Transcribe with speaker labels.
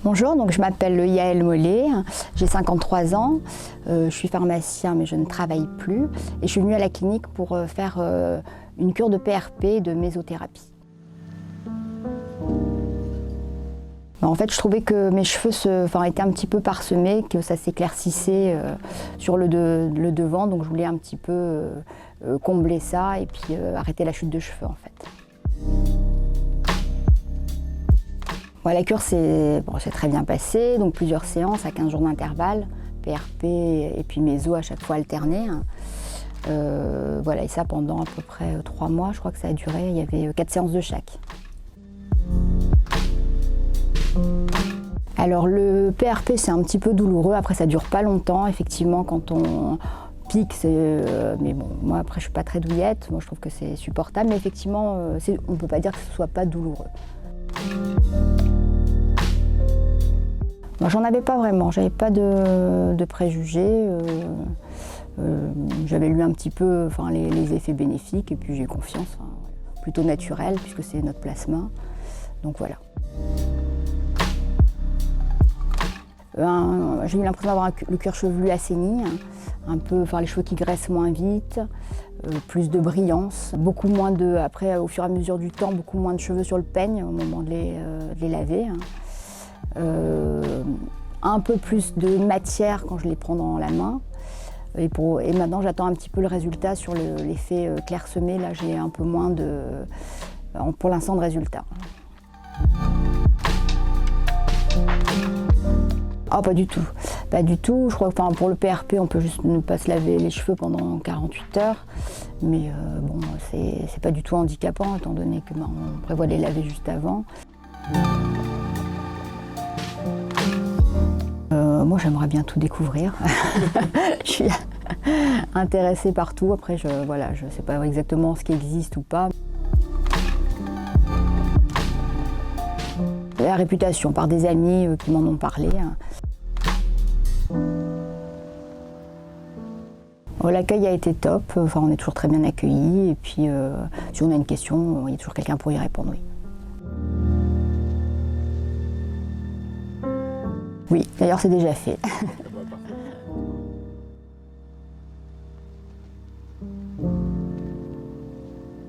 Speaker 1: Bonjour, donc je m'appelle Yaël Mollet, j'ai 53 ans, je suis pharmacien mais je ne travaille plus et je suis venue à la clinique pour faire une cure de PRP, de mésothérapie. En fait, je trouvais que mes cheveux étaient un petit peu parsemés, que ça s'éclaircissait sur le devant, donc je voulais un petit peu combler ça et puis arrêter la chute de cheveux en fait. Bon, la cure s'est très bien passée, donc plusieurs séances à 15 jours d'intervalle, PRP et puis méso à chaque fois alternées. Et ça pendant à peu près 3 mois, je crois que ça a duré, il y avait 4 séances de chaque. Alors le PRP c'est un petit peu douloureux, après ça dure pas longtemps, effectivement quand on pique, mais bon, moi après je suis pas très douillette, moi je trouve que c'est supportable, mais effectivement on peut pas dire que ce soit pas douloureux. Moi j'en avais pas vraiment, j'avais pas de préjugés, j'avais lu un petit peu les effets bénéfiques et puis j'ai confiance, plutôt naturel puisque c'est notre plasma, donc voilà. J'ai eu l'impression d'avoir le cuir chevelu assaini, un peu, les cheveux qui graissent moins vite, plus de brillance, beaucoup moins après au fur et à mesure du temps, beaucoup moins de cheveux sur le peigne au moment de les laver. Un peu plus de matière quand je les prends dans la main. Et maintenant j'attends un petit peu le résultat sur l'effet clairsemé, là j'ai un peu moins pour l'instant de résultat. Ah, pas du tout, pas du tout. Je crois que pour le PRP, on peut juste ne pas se laver les cheveux pendant 48 heures. Mais bon, c'est pas du tout handicapant, étant donné que on prévoit de les laver juste avant. Moi, j'aimerais bien tout découvrir. Je suis intéressée par tout. Après, je sais pas exactement ce qui existe ou pas. La réputation par des amis qui m'en ont parlé. L'accueil a été top, on est toujours très bien accueillis et puis si on a une question, il y a toujours quelqu'un pour y répondre. Oui, d'ailleurs c'est déjà fait.